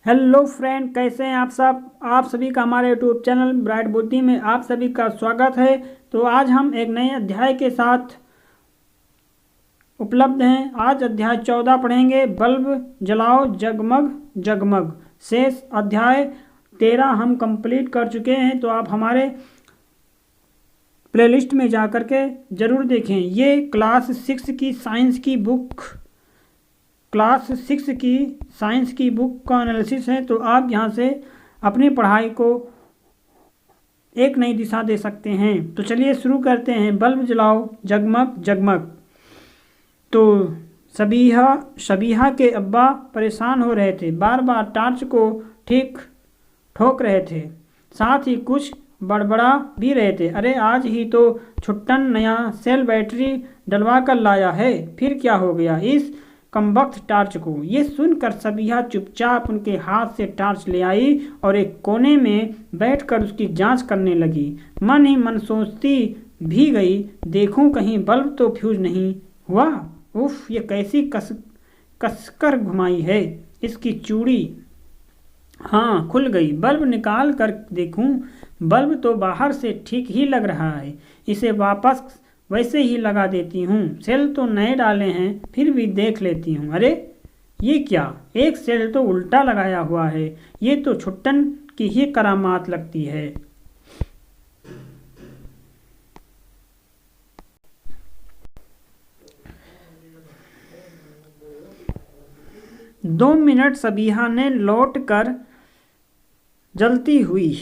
Hello friend, कैसे हैं आप सब। आप सभी का हमारे यूट्यूब चैनल ब्राइट बुद्धि में आप सभी का स्वागत है। तो आज हम एक नए अध्याय के साथ उपलब्ध हैं। आज अध्याय 14 पढ़ेंगे, बल्ब जलाओ जगमग जगमग। शेष अध्याय 13 हम कंप्लीट कर चुके हैं, तो आप हमारे प्लेलिस्ट में जा कर के ज़रूर देखें। ये क्लास 6 की साइंस की बुक का एनालिसिस है, तो आप यहाँ से अपनी पढ़ाई को एक नई दिशा दे सकते हैं। तो चलिए शुरू करते हैं। बल्ब जलाओ जगमग जगमग। तो शबीहा के अब्बा परेशान हो रहे थे, बार बार टार्च को ठोक रहे थे, साथ ही कुछ बड़बड़ा भी रहे थे। अरे आज ही तो छुट्टन नया सेल बैटरी डलवा कर लाया है, फिर क्या हो गया इस कमबख्त टार्च को। ये सुनकर शबीहा चुपचाप उनके हाथ से टार्च ले आई और एक कोने में बैठकर उसकी जांच करने लगी। मन ही मन सोचती भी गई, देखूं कहीं बल्ब तो फ्यूज नहीं हुआ। उफ, ये कैसी कसकर घुमाई है इसकी चूड़ी। हाँ, खुल गई। बल्ब निकाल कर देखूं, बल्ब तो बाहर से ठीक ही लग रहा है। इसे वापस वैसे ही लगा देती हूँ। सेल तो नए डाले हैं, फिर भी देख लेती हूँ। अरे ये क्या, एक सेल तो उल्टा लगाया हुआ है। ये तो छुट्टन की ही करामात लगती है। दो मिनट शबीहा ने लौट कर जलती हुई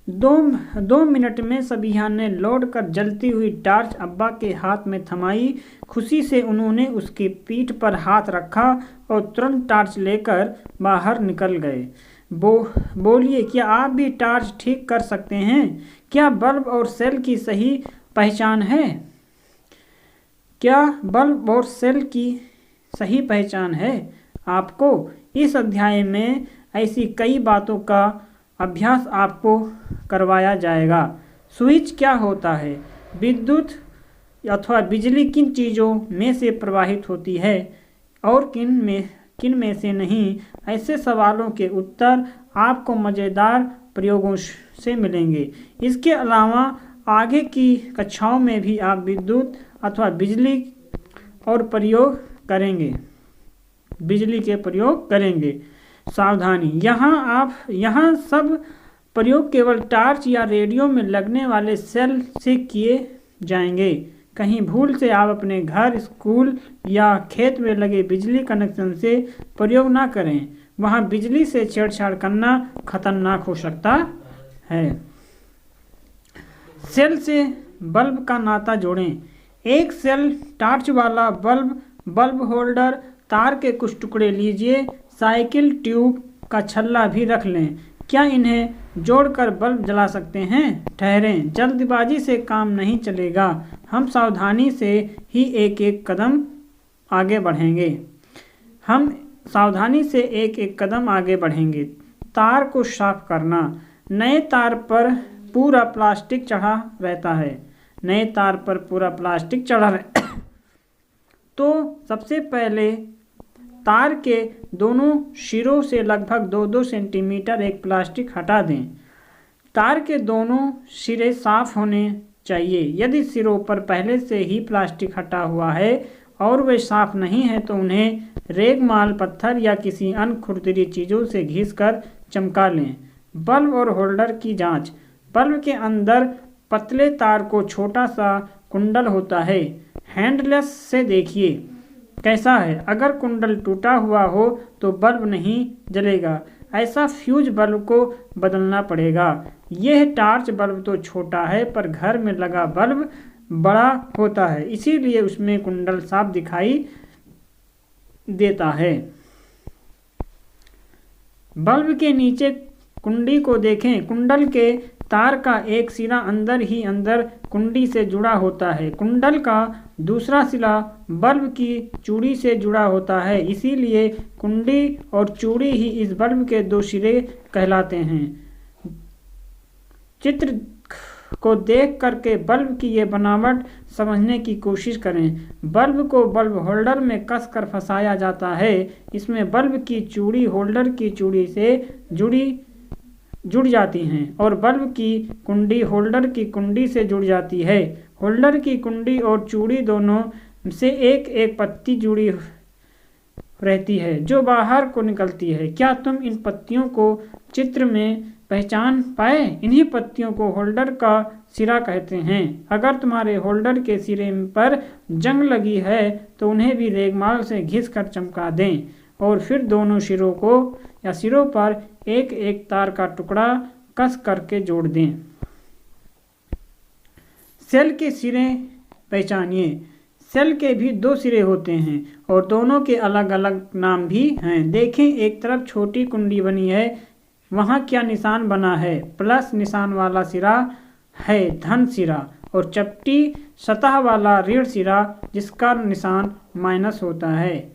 दो मिनट में शबीहा ने लौट कर जलती हुई टार्च अब्बा के हाथ में थमाई। खुशी से उन्होंने उसकी पीठ पर हाथ रखा और तुरंत टार्च लेकर बाहर निकल गए। बोलिए, क्या आप भी टार्च ठीक कर सकते हैं? क्या बल्ब और सेल की सही पहचान है? आपको इस अध्याय में ऐसी कई बातों का अभ्यास आपको करवाया जाएगा। स्विच क्या होता है? विद्युत अथवा बिजली किन चीज़ों में से प्रवाहित होती है और किन में से नहीं? ऐसे सवालों के उत्तर आपको मज़ेदार प्रयोगों से मिलेंगे। इसके अलावा आगे की कक्षाओं में भी आप विद्युत अथवा बिजली के प्रयोग करेंगे। सावधानी, यहाँ सब प्रयोग केवल टार्च या रेडियो में लगने वाले सेल से किए जाएंगे। कहीं भूल से आप अपने घर, स्कूल या खेत में लगे बिजली कनेक्शन से प्रयोग ना करें। वहाँ बिजली से छेड़छाड़ करना खतरनाक हो सकता है। सेल से बल्ब का नाता जोड़ें। एक सेल टार्च वाला बल्ब होल्डर, तार के कुछ टुकड़े लीजिए, साइकिल ट्यूब का छल्ला भी रख लें। क्या इन्हें जोड़कर बल्ब जला सकते हैं? ठहरें, जल्दबाजी से काम नहीं चलेगा। हम सावधानी से ही एक एक कदम आगे बढ़ेंगे। तार को साफ करना। नए तार पर पूरा प्लास्टिक चढ़ा रहता है। तो सबसे पहले तार के दोनों सिरों से लगभग 2-2 सेंटीमीटर एक प्लास्टिक हटा दें। तार के दोनों सिरे साफ होने चाहिए। यदि सिरों पर पहले से ही प्लास्टिक हटा हुआ है और वे साफ नहीं है, तो उन्हें रेगमाल, पत्थर या किसी अन्य खुरदरी चीज़ों से घिसकर चमका लें। बल्ब और होल्डर की जांच। बल्ब के अंदर पतले तार को छोटा सा कुंडल होता है। हैंडलेस से देखिए कैसा है। अगर कुंडल टूटा हुआ हो तो बल्ब नहीं जलेगा। ऐसा फ्यूज बल्ब को बदलना पड़ेगा। यह टार्च बल्ब तो छोटा है, पर घर में लगा बल्ब बड़ा होता है, इसीलिए उसमें कुंडल साफ दिखाई देता है। बल्ब के नीचे कुंडी को देखें। कुंडल के तार का एक सिरा अंदर ही अंदर कुंडी से जुड़ा होता है। कुंडल का दूसरा सिरा बल्ब की चूड़ी से जुड़ा होता है, इसीलिए कुंडी और चूड़ी ही इस बल्ब के दो सिरे कहलाते हैं। चित्र को देख करके बल्ब की ये बनावट समझने की कोशिश करें। बल्ब को बल्ब होल्डर में कस कर फंसाया जाता है। इसमें बल्ब की चूड़ी होल्डर की चूड़ी से जुड़ जाती हैं और बल्ब की कुंडी होल्डर की कुंडी से जुड़ जाती है। होल्डर की कुंडी और चूड़ी दोनों से एक एक पत्ती जुड़ी रहती है जो बाहर को निकलती है। क्या तुम इन पत्तियों को चित्र में पहचान पाए? इन्हीं पत्तियों को होल्डर का सिरा कहते हैं। अगर तुम्हारे होल्डर के सिरे पर जंग लगी है तो उन्हें भी रेगमाल से घिस कर चमका दें और फिर दोनों सिरों पर एक एक तार का टुकड़ा कस करके जोड़ दें। सेल के सिरे पहचानिए। सेल के भी दो सिरे होते हैं और दोनों के अलग अलग नाम भी हैं। देखें, एक तरफ छोटी कुंडी बनी है, वहाँ क्या निशान बना है? प्लस निशान वाला सिरा है धन सिरा और चपटी सतह वाला ऋण सिरा जिसका निशान माइनस होता है।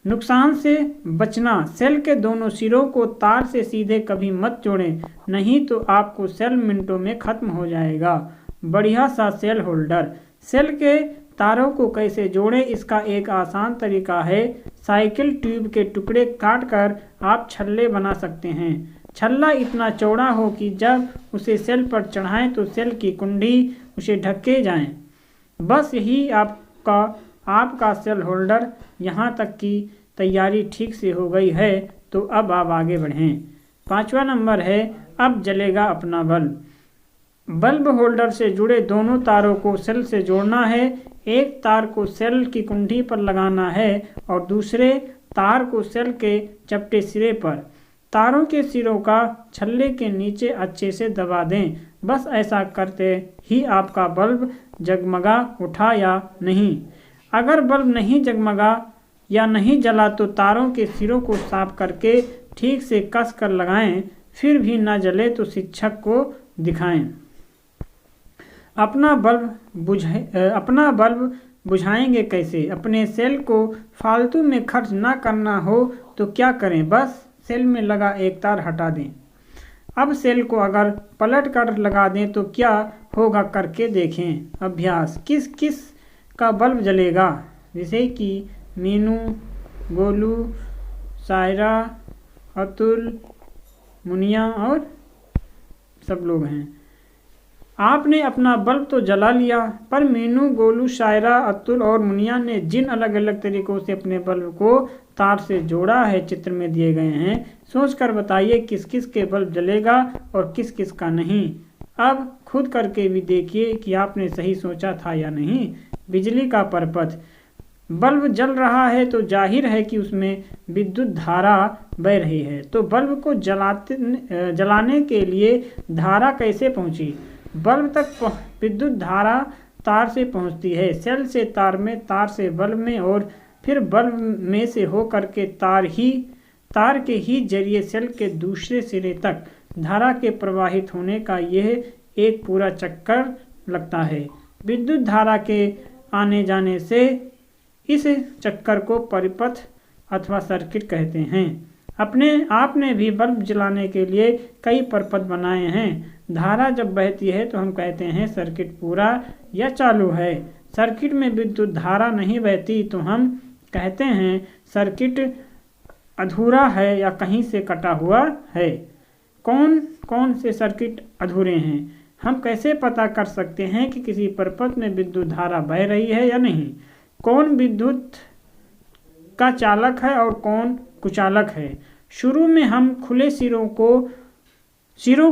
नुकसान से बचना। सेल के दोनों सिरों को तार से सीधे कभी मत जोड़ें, नहीं तो आपको सेल मिनटों में खत्म हो जाएगा। बढ़िया सा सेल होल्डर। सेल के तारों को कैसे जोड़ें, इसका एक आसान तरीका है। साइकिल ट्यूब के टुकड़े काट कर आप छल्ले बना सकते हैं। छल्ला इतना चौड़ा हो कि जब उसे सेल पर चढ़ाएं तो सेल की कुंडी उसे ढके जाएं। बस यही आपका सेल होल्डर। यहाँ तक की तैयारी ठीक से हो गई है तो अब आप आगे बढ़ें। 5वां नंबर है, अब जलेगा अपना बल्ब। बल्ब होल्डर से जुड़े दोनों तारों को सेल से जोड़ना है। एक तार को सेल की कुंडी पर लगाना है और दूसरे तार को सेल के चपटे सिरे पर। तारों के सिरों का छल्ले के नीचे अच्छे से दबा दें। बस ऐसा करते ही आपका बल्ब जगमगा उठा या नहीं। अगर बल्ब नहीं जगमगा या नहीं जला तो तारों के सिरों को साफ करके ठीक से कस कर लगाएं। फिर भी न जले तो शिक्षक को दिखाएं। अपना बल्ब बुझाएंगे कैसे? अपने सेल को फालतू में खर्च ना करना हो तो क्या करें? बस सेल में लगा एक तार हटा दें। अब सेल को अगर पलट कर लगा दें तो क्या होगा, करके देखें। अभ्यास। किस किस का बल्ब जलेगा? जैसे कि मीनू, गोलू, सायरा, अतुल, मुनिया और सब लोग हैं। आपने अपना बल्ब तो जला लिया, पर मीनू, गोलू, शायरा, अतुल और मुनिया ने जिन अलग अलग तरीकों से अपने बल्ब को तार से जोड़ा है चित्र में दिए गए हैं, सोचकर बताइए किस किस के बल्ब जलेगा और किस किस का नहीं। अब खुद करके भी देखिए कि आपने सही सोचा था या नहीं। बिजली का परपथ। बल्ब जल रहा है तो जाहिर है कि उसमें विद्युत धारा बह रही है। तो बल्ब को जलाने के लिए धारा कैसे पहुंची? बल्ब तक विद्युत धारा तार से पहुंचती है। सेल से तार में, तार से बल्ब में और फिर बल्ब में से हो करके तार के ही जरिए सेल के दूसरे सिरे तक धारा के प्रवाहित होने का यह एक पूरा चक्कर लगता है। विद्युत धारा के आने जाने से इस चक्कर को परिपथ अथवा सर्किट कहते हैं। आपने भी बल्ब जलाने के लिए कई परिपथ बनाए हैं। धारा जब बहती है तो हम कहते हैं सर्किट पूरा या चालू है। सर्किट में विद्युत धारा नहीं बहती तो हम कहते हैं सर्किट अधूरा है या कहीं से कटा हुआ है। कौन कौन से सर्किट अधूरे हैं? हम कैसे पता कर सकते हैं कि किसी परिपथ में विद्युत धारा बह रही है या नहीं? कौन विद्युत का चालक है और कौन कुचालक है? शुरू में हम खुले सिरों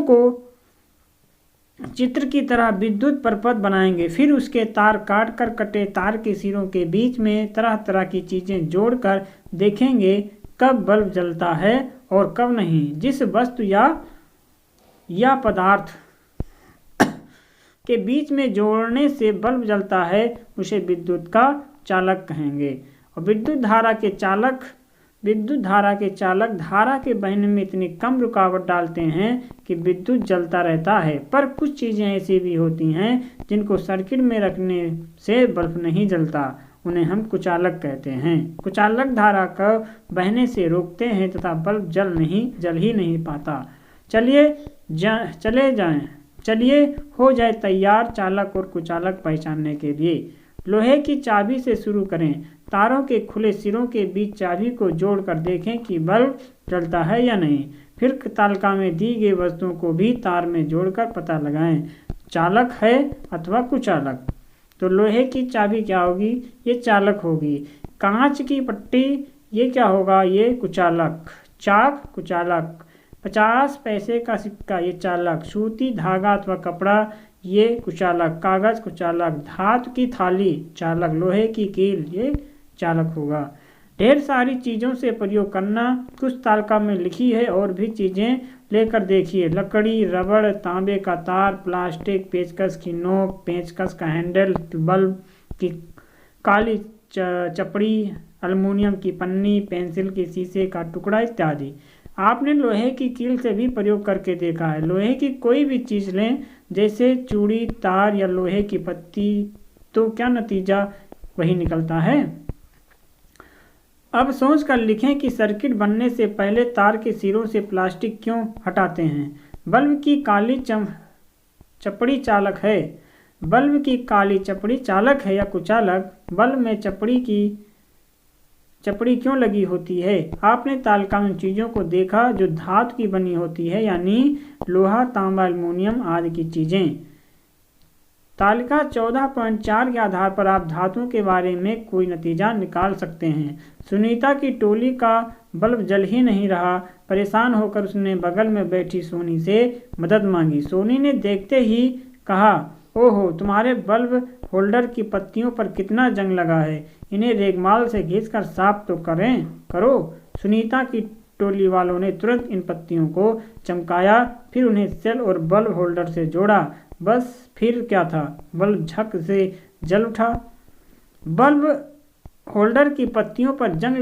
को चित्र की तरह विद्युत परिपथ बनाएंगे। फिर उसके तार काट कर कटे तार के सिरों के बीच में तरह तरह की चीजें जोड़कर देखेंगे कब बल्ब जलता है और कब नहीं। जिस वस्तु या पदार्थ के बीच में जोड़ने से बल्ब जलता है उसे विद्युत का चालक कहेंगे। और विद्युत धारा के चालक धारा के बहने में इतनी कम रुकावट डालते हैं कि विद्युत जलता रहता है। पर कुछ चीज़ें ऐसी भी होती हैं जिनको सर्किट में रखने से बल्ब नहीं जलता, उन्हें हम कुचालक कहते हैं। कुचालक धारा को बहने से रोकते हैं तथा बल्ब जल ही नहीं पाता। चले जाएं। चलिए हो जाए तैयार चालक और कुचालक पहचानने के लिए। लोहे की चाबी से शुरू करें। तारों के खुले सिरों के बीच चाबी को जोड़कर देखें कि बल्ब जलता है या नहीं। फिर तालिका में दी गई वस्तुओं को भी तार में जोड़कर पता लगाएं, चालक है अथवा कुचालक। तो लोहे की चाबी क्या होगी? ये चालक होगी। कांच की पट्टी ये क्या होगा? ये कुचालक। चाक कुचालक। 50 पैसे का सिक्का ये चालक। सूती धागा अथवा कपड़ा ये कुचालक। कागज कुचालक। धातु की थाली चालक। लोहे की कील ये चालक होगा। ढेर सारी चीज़ों से प्रयोग करना कुछ तालिका में लिखी है और भी चीज़ें लेकर देखिए। लकड़ी, रबड़, तांबे का तार, प्लास्टिक, पेचकस की नोक, पेचकस का हैंडल, बल्ब की काली चपड़ी, एल्युमिनियम की पन्नी, पेंसिल के शीशे का टुकड़ा इत्यादि। आपने लोहे की कील से भी प्रयोग करके देखा है। लोहे की कोई भी चीज़ लें जैसे चूड़ी, तार या लोहे की पत्ती, तो क्या नतीजा वही निकलता है। अब सोच कर लिखें कि सर्किट बनने से पहले तार के सिरों से प्लास्टिक क्यों हटाते हैं। बल्ब की काली चपड़ी चालक है। बल्ब की काली चपड़ी चालक है या कुचालक? बल्ब में चपड़ी क्यों लगी होती है? आपने तालिका में चीज़ों को देखा जो धातु की बनी होती है, यानी लोहा, तांबा, एल्युमिनियम आदि की चीज़ें। तालिका 14.4 के आधार पर आप धातुओं के बारे में कोई नतीजा निकाल सकते हैं। सुनीता की टोली का बल्ब जल ही नहीं रहा। परेशान होकर उसने बगल में बैठी सोनी से मदद मांगी। सोनी ने देखते ही कहा, ओहो, तुम्हारे बल्ब होल्डर की पत्तियों पर कितना जंग लगा है। इन्हें रेगमाल से घिसकर साफ तो करो। सुनीता की टोली वालों ने तुरंत इन पत्तियों को चमकाया, फिर उन्हें सेल और बल्ब होल्डर से जोड़ा। बस फिर क्या था, बल्ब झक से जल उठा। बल्ब होल्डर की पत्तियों पर जंग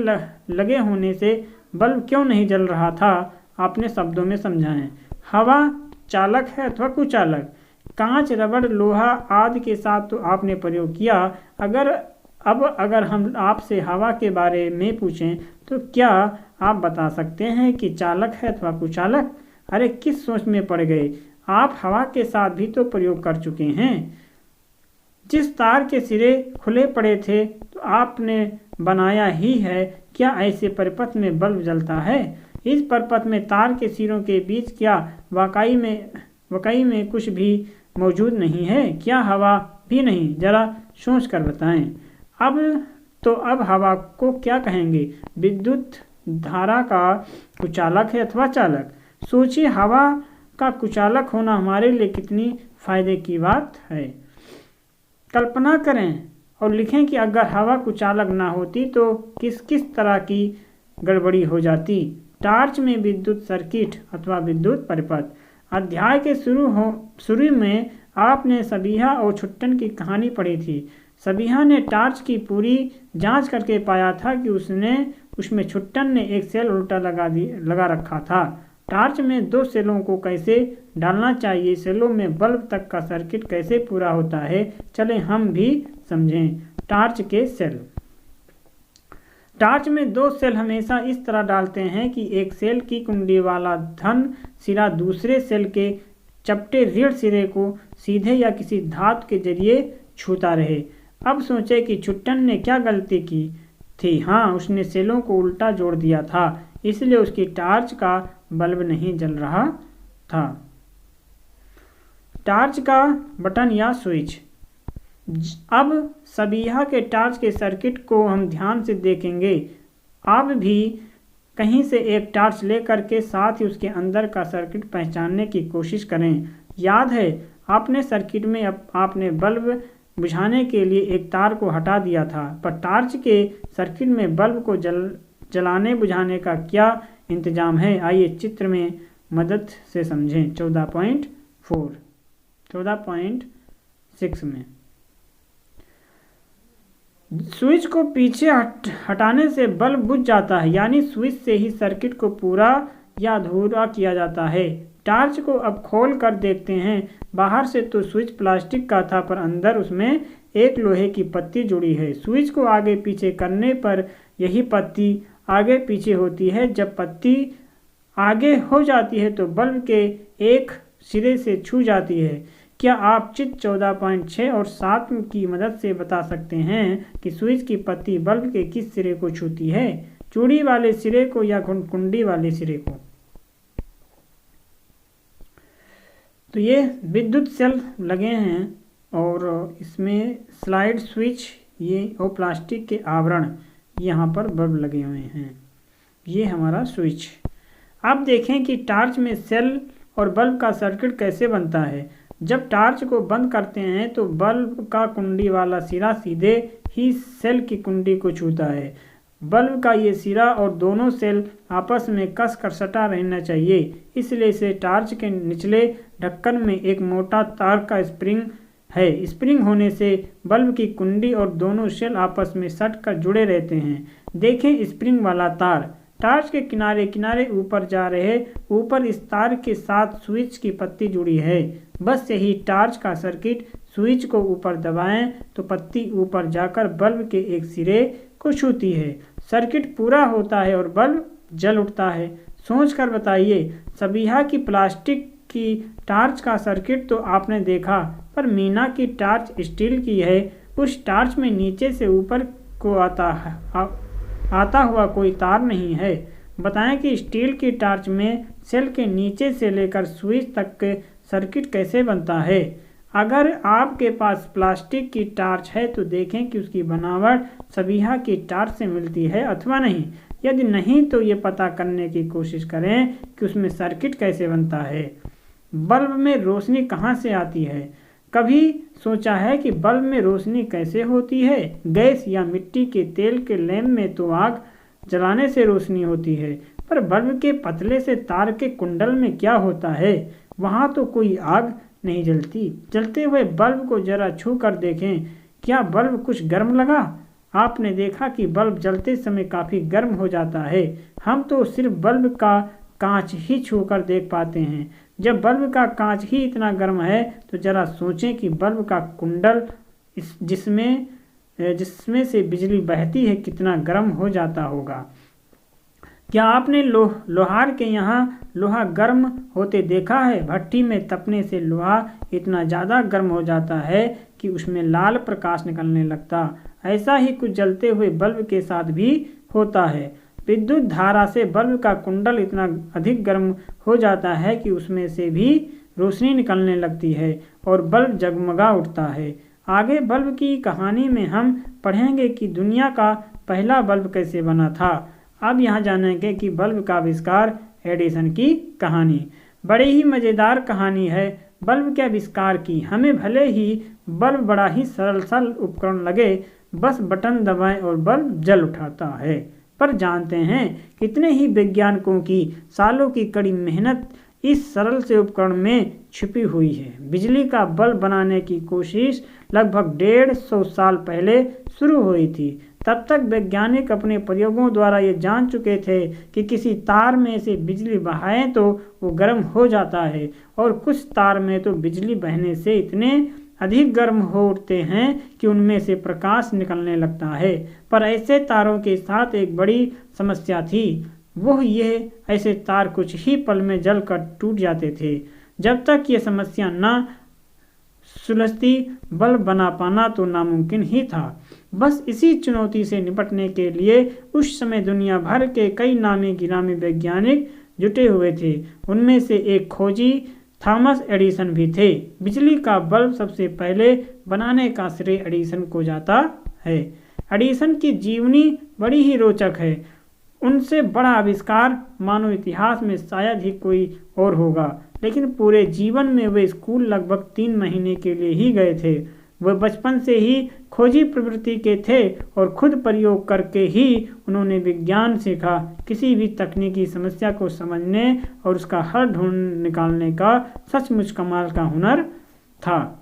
लगे होने से बल्ब क्यों नहीं जल रहा था, आपने शब्दों में समझाएं। हवा चालक है अथवा कुचालक? कांच, रबड़, लोहा आदि के साथ तो आपने प्रयोग किया। अगर हम आपसे हवा के बारे में पूछें तो क्या आप बता सकते हैं कि चालक है अथवा कुचालक? अरे किस सोच में पड़ गए, आप हवा के साथ भी तो प्रयोग कर चुके हैं। जिस तार के सिरे खुले पड़े थे तो आपने बनाया ही है, क्या ऐसे परिपथ में बल्ब जलता है? इस परिपथ में तार के सिरों के बीच क्या वाकई में कुछ भी मौजूद नहीं है? क्या हवा भी नहीं? जरा सोच कर बताएं। अब हवा को क्या कहेंगे? विद्युत धारा का कुचालक है अथवा चालक? सोचिए, हवा का कुचालक होना हमारे लिए कितनी फायदे की बात है। कल्पना करें और लिखें कि अगर हवा कुचालक ना होती तो किस किस तरह की गड़बड़ी हो जाती। टार्च में विद्युत सर्किट अथवा विद्युत परिपथ। अध्याय के शुरू में आपने सबीहा और छुट्टन की कहानी पढ़ी थी। सबीहा ने टार्च की पूरी जांच करके पाया था कि उसमें छुट्टन ने एक सेल उल्टा लगा रखा था। टार्च में 2 सेलों को कैसे डालना चाहिए, सेलों में बल्ब तक का सर्किट कैसे पूरा होता है, चलें हम भी समझें। टार्च के सेल। टार्च में 2 सेल हमेशा इस तरह डालते हैं कि एक सेल की कुंडी वाला धन सिरा दूसरे सेल के चपटे ऋण सिरे को सीधे या किसी धातु के जरिए छूता रहे। अब सोचे कि छुट्टन ने क्या गलती की थी। हाँ, उसने सेलों को उल्टा जोड़ दिया था, इसलिए उसकी टार्च का बल्ब नहीं जल रहा था। टार्च का बटन या स्विच। अब सबीहा के टार्च के सर्किट को हम ध्यान से देखेंगे। आप भी कहीं से एक टार्च लेकर के साथ ही उसके अंदर का सर्किट पहचानने की कोशिश करें। याद है, आपने सर्किट में आपने बल्ब बुझाने के लिए एक तार को हटा दिया था, पर टार्च के सर्किट में बल्ब को जलाने बुझाने का क्या इंतजाम है, आइए चित्र में मदद से समझें। 14.6 में स्विच को पीछे हटाने से बल्ब बुझ जाता है, यानी स्विच से ही सर्किट को पूरा या अधूरा किया जाता है। टार्च को अब खोल कर देखते हैं। बाहर से तो स्विच प्लास्टिक का था, पर अंदर उसमें एक लोहे की पत्ती जुड़ी है। स्विच को आगे पीछे करने पर यही पत्ती आगे पीछे होती है। जब पत्ती आगे हो जाती है तो बल्ब के एक सिरे से छू जाती है। क्या आप चित्र 14.6 और 7 की मदद से बता सकते हैं कि स्विच की पत्ती बल्ब के किस सिरे को छूती है, चूड़ी वाले सिरे को या कुंडी वाले सिरे को? तो ये विद्युत सेल लगे हैं और इसमें स्लाइड स्विच ये और प्लास्टिक के आवरण यहाँ पर बल्ब लगे हुए हैं। ये हमारा स्विच। अब देखें कि टार्च में सेल और बल्ब का सर्किट कैसे बनता है। जब टार्च को बंद करते हैं तो बल्ब का कुंडी वाला सिरा सीधे ही सेल की कुंडी को छूता है। बल्ब का ये सिरा और दोनों सेल आपस में कस कर सटा रहना चाहिए, इसलिए इसे टार्च के निचले ढक्कन में एक मोटा तार का स्प्रिंग है। स्प्रिंग होने से बल्ब की कुंडी और दोनों सेल आपस में सट कर जुड़े रहते हैं। देखें स्प्रिंग वाला तार टार्च के किनारे किनारे ऊपर जा रहे, ऊपर इस तार के साथ स्विच की पत्ती जुड़ी है। बस यही टार्च का सर्किट। स्विच को ऊपर दबाएं तो पत्ती ऊपर जाकर बल्ब के एक सिरे को छूती है। सर्किट पूरा होता है और बल्ब जल उठता है। सोच कर बताइए, सबिहा की प्लास्टिक की टार्च का सर्किट तो आपने देखा, पर मीना की टार्च स्टील की है। उस टार्च में नीचे से ऊपर को आता हुआ कोई तार नहीं है। बताएं कि स्टील की टार्च में सेल के नीचे से लेकर स्विच तक के सर्किट कैसे बनता है। अगर आपके पास प्लास्टिक की टार्च है तो देखें कि उसकी बनावट सबिहा की टार्च से मिलती है अथवा नहीं। यदि नहीं तो ये पता करने की कोशिश करें कि उसमें सर्किट कैसे बनता है। बल्ब में रोशनी कहाँ से आती है? कभी सोचा है कि बल्ब में रोशनी कैसे होती है? गैस या मिट्टी के तेल के लैंप में तो आग जलाने से रोशनी होती है, पर बल्ब के पतले से तार के कुंडल में क्या होता है? वहाँ तो कोई आग नहीं जलती। जलते हुए बल्ब को जरा छू कर देखें, क्या बल्ब कुछ गर्म लगा? आपने देखा कि बल्ब जलते समय काफ़ी गर्म हो जाता है। हम तो सिर्फ बल्ब का कांच ही छू कर देख पाते हैं। जब बल्ब का कांच ही इतना गर्म है तो जरा सोचें कि बल्ब का कुंडल जिसमें से बिजली बहती है कितना गर्म हो जाता होगा। क्या आपने लोहार के यहाँ लोहा गर्म होते देखा है? भट्टी में तपने से लोहा इतना ज़्यादा गर्म हो जाता है कि उसमें लाल प्रकाश निकलने लगता। ऐसा ही कुछ जलते हुए बल्ब के साथ भी होता है। विद्युत धारा से बल्ब का कुंडल इतना अधिक गर्म हो जाता है कि उसमें से भी रोशनी निकलने लगती है और बल्ब जगमगा उठता है। आगे बल्ब की कहानी में हम पढ़ेंगे कि दुनिया का पहला बल्ब कैसे बना था। अब यहाँ जानेंगे कि बल्ब का आविष्कार, एडिसन की कहानी। बड़ी ही मज़ेदार कहानी है बल्ब के आविष्कार की। हमें भले ही बल्ब बड़ा ही सरल उपकरण लगे, बस बटन दबाएं और बल्ब जल उठाता है, पर जानते हैं कितने ही वैज्ञानिकों की सालों की कड़ी मेहनत इस सरल से उपकरण में छिपी हुई है। बिजली का बल्ब बनाने की कोशिश लगभग 150 साल पहले शुरू हुई थी। तब तक वैज्ञानिक अपने प्रयोगों द्वारा ये जान चुके थे कि किसी तार में से बिजली बहाएं तो वो गर्म हो जाता है और कुछ तार में तो बिजली बहने से इतने अधिक गर्म हो उठते हैं कि उनमें से प्रकाश निकलने लगता है। पर ऐसे तारों के साथ एक बड़ी समस्या थी। वो ये ऐसे तार कुछ ही पल में जलकर टूट जाते थे। जब तक ये समस्या न सुलझती बल्ब बना पाना तो नामुमकिन ही था। बस इसी चुनौती से निपटने के लिए उस समय दुनिया भर के कई नामी गिरामी वैज्ञानिक जुटे हुए थे। उनमें से एक खोजी थॉमस एडिसन भी थे। बिजली का बल्ब सबसे पहले बनाने का श्रेय एडिसन को जाता है। एडिसन की जीवनी बड़ी ही रोचक है। उनसे बड़ा आविष्कार मानव इतिहास में शायद ही कोई और होगा, लेकिन पूरे जीवन में वे स्कूल लगभग 3 महीने के लिए ही गए थे। वह बचपन से ही खोजी प्रवृत्ति के थे और खुद प्रयोग करके ही उन्होंने विज्ञान सीखा। किसी भी तकनीकी समस्या को समझने और उसका हल ढूंढ निकालने का सचमुच कमाल का हुनर था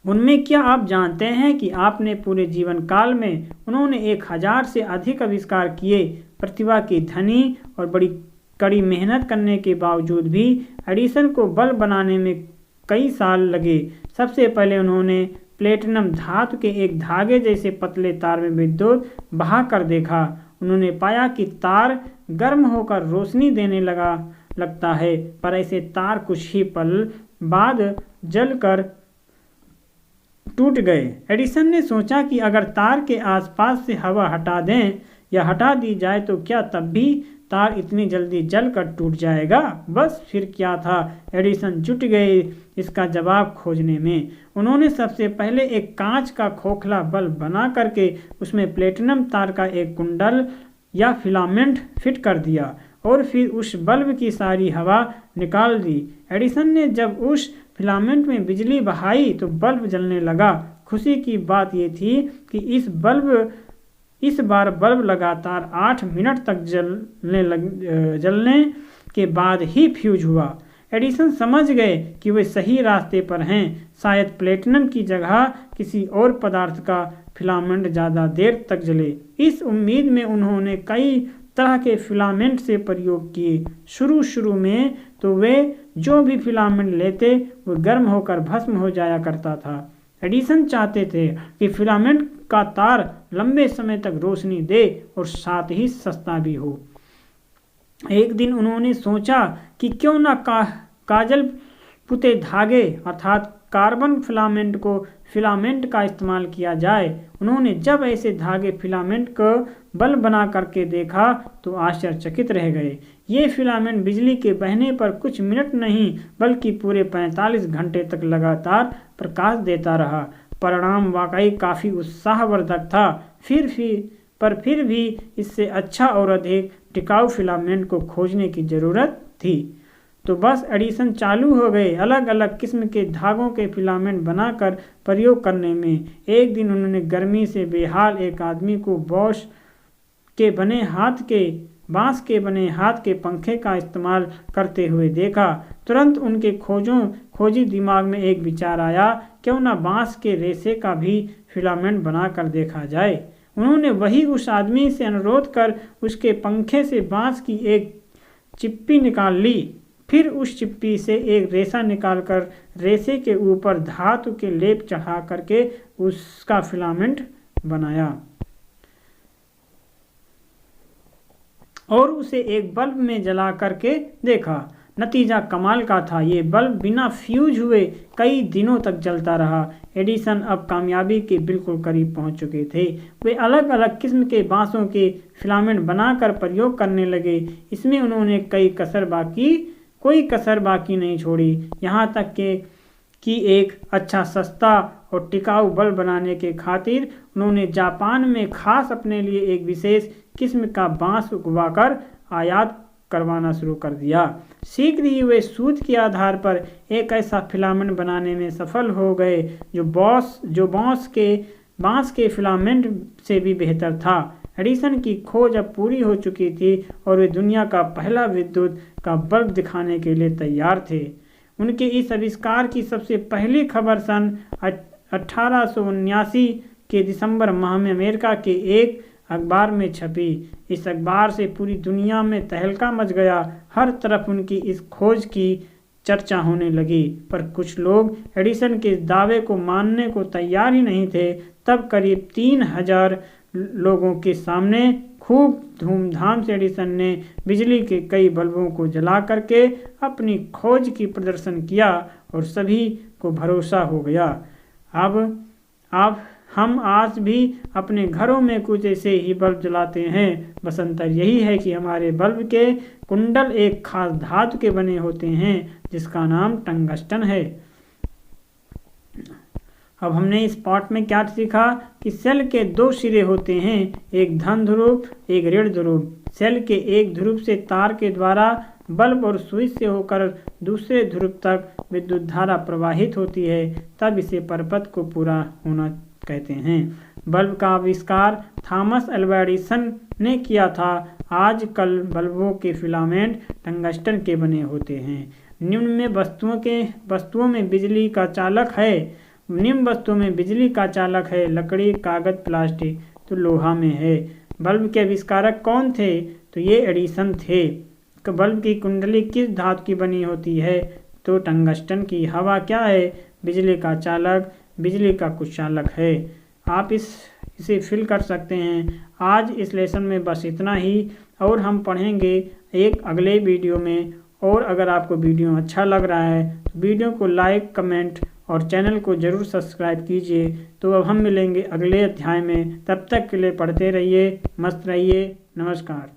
उनमें। क्या आप जानते हैं कि आपने पूरे जीवन काल में उन्होंने 1000 से अधिक आविष्कार किए। प्रतिभा की धनी और बड़ी कड़ी मेहनत करने के बावजूद भी एडिसन को बल्ब बनाने में कई साल लगे। सबसे पहले उन्होंने प्लेटिनम धातु के एक धागे जैसे पतले तार में विद्युत बहा कर देखा। उन्होंने पाया कि तार गर्म होकर रोशनी देने लगा। लगता है, पर ऐसे तार कुछ ही पल बाद जलकर टूट गए। एडिसन ने सोचा कि अगर तार के आसपास से हवा हटा दें या हटा दी जाए तो क्या तब भी तार इतनी जल्दी जलकर टूट जाएगा? बस फिर क्या था, एडिसन जुट गए इसका जवाब खोजने में। उन्होंने सबसे पहले एक कांच का खोखला बल्ब बना करके उसमें प्लेटिनम तार का एक कुंडल या फिलामेंट फिट कर दिया और फिर उस बल्ब की सारी हवा निकाल दी। एडिसन ने जब उस फिलामेंट में बिजली बहाई तो बल्ब जलने लगा। खुशी की बात यह थी कि इस बार बल्ब लगातार 8 मिनट तक जलने के बाद ही फ्यूज हुआ। एडिसन समझ गए कि वे सही रास्ते पर हैं। शायद प्लेटिनम की जगह किसी और पदार्थ का फिलामेंट ज़्यादा देर तक जले। इस उम्मीद में उन्होंने कई तरह के फिलामेंट से प्रयोग किए। शुरू में तो वे जो भी फिलामेंट लेते वो गर्म होकर भस्म हो जाया करता था। एडिसन चाहते थे कि फिलामेंट का तार लंबे समय तक रोशनी दे और साथ ही सस्ता भी हो। एक दिन उन्होंने सोचा कि क्यों ना काजल पुते धागे अर्थात कार्बन फिलामेंट का इस्तेमाल किया जाए। उन्होंने जब ऐसे धागे फिलामेंट को बल्ब बना करके देखा तो आश्चर्यचकित रह गए। ये फिलामेंट बिजली के बहने पर कुछ मिनट नहीं बल्कि पूरे 45 घंटे तक लगातार प्रकाश देता रहा। परिणाम वाकई काफ़ी उत्साहवर्धक था। फिर भी इससे अच्छा और अधिक टिकाऊ फिलामेंट को खोजने की ज़रूरत थी। तो बस एडिसन चालू हो गए अलग अलग किस्म के धागों के फिलामेंट बनाकर प्रयोग करने में। एक दिन उन्होंने गर्मी से बेहाल एक आदमी को बांस के बने हाथ के पंखे का इस्तेमाल करते हुए देखा। तुरंत उनके खोजी दिमाग में एक विचार आया, क्यों ना बांस के रेशे का भी फिलामेंट बनाकर देखा जाए। उन्होंने वही उस आदमी से अनुरोध कर उसके पंखे से बांस की एक चिप्पी निकाल ली। फिर उस चिप्पी से एक रेशा निकालकर रेशे के ऊपर धातु के लेप चढ़ा करके उसका फिलामेंट बनाया और उसे एक बल्ब में जला करके देखा। नतीजा कमाल का था। ये बल्ब बिना फ्यूज हुए कई दिनों तक जलता रहा। एडिसन अब कामयाबी के बिल्कुल करीब पहुंच चुके थे। वे अलग अलग किस्म के बांसों के फिलामेंट बनाकर प्रयोग करने लगे। इसमें उन्होंने कोई कसर बाकी नहीं छोड़ी। यहाँ तक कि एक अच्छा सस्ता और टिकाऊ बल्ब बनाने के खातिर उन्होंने जापान में खास अपने लिए एक विशेष किस्म का बांस उगवाकर आयात करवाना शुरू कर दिया। शीघ्र ही वे सूत के आधार पर एक ऐसा फिलामेंट बनाने में सफल हो गए जो बांस के फिलामेंट से भी बेहतर था। एडिसन की खोज अब पूरी हो चुकी थी और वे दुनिया का पहला विद्युत का बल्ब दिखाने के लिए तैयार थे। उनके इस आविष्कार की सबसे पहली खबर सन 1879 के दिसंबर माह में अमेरिका के एक अखबार में छपी। इस अखबार से पूरी दुनिया में तहलका मच गया। हर तरफ उनकी इस खोज की चर्चा होने लगी, पर कुछ लोग एडिसन के दावे को मानने को तैयार ही नहीं थे। तब करीब 3000 लोगों के सामने खूब धूमधाम से एडिसन ने बिजली के कई बल्बों को जला करके अपनी खोज की प्रदर्शन किया और सभी को भरोसा हो गया। अब हम आज भी अपने घरों में कुछ ऐसे ही बल्ब जलाते हैं। बस अंतर यही है कि हमारे बल्ब के कुंडल एक खास धातु के बने होते हैं जिसका नाम टंगस्टन है। अब हमने इस पार्ट में क्या सीखा कि सेल के 2 सिरे होते हैं, एक धन ध्रुव एक ऋण ध्रुव। सेल के एक ध्रुव से तार के द्वारा बल्ब और स्विच से होकर दूसरे ध्रुव तक विद्युत धारा प्रवाहित होती है, तब इसे परपथ को पूरा होना कहते हैं। बल्ब का आविष्कार थॉमस अल्वा एडिसन ने किया था। आजकल बल्बों के फिलामेंट टंगस्टन के बने होते हैं। निम्न में वस्तुओं में बिजली का चालक है लकड़ी, कागज, प्लास्टिक, तो लोहा में है। बल्ब के आविष्कारक कौन थे? तो ये एडिसन थे। बल्ब की कुंडली किस धातु की बनी होती है? तो टंगस्टन की। हवा क्या है? बिजली का चालक, बिजली का कुचालक है। आप इसे फिल कर सकते हैं। आज इस लेसन में बस इतना ही और हम पढ़ेंगे एक अगले वीडियो में और अगर आपको वीडियो अच्छा लग रहा है तो वीडियो को लाइक, कमेंट और चैनल को ज़रूर सब्सक्राइब कीजिए। तो अब हम मिलेंगे अगले अध्याय में, तब तक के लिए पढ़ते रहिए, मस्त रहिए, नमस्कार।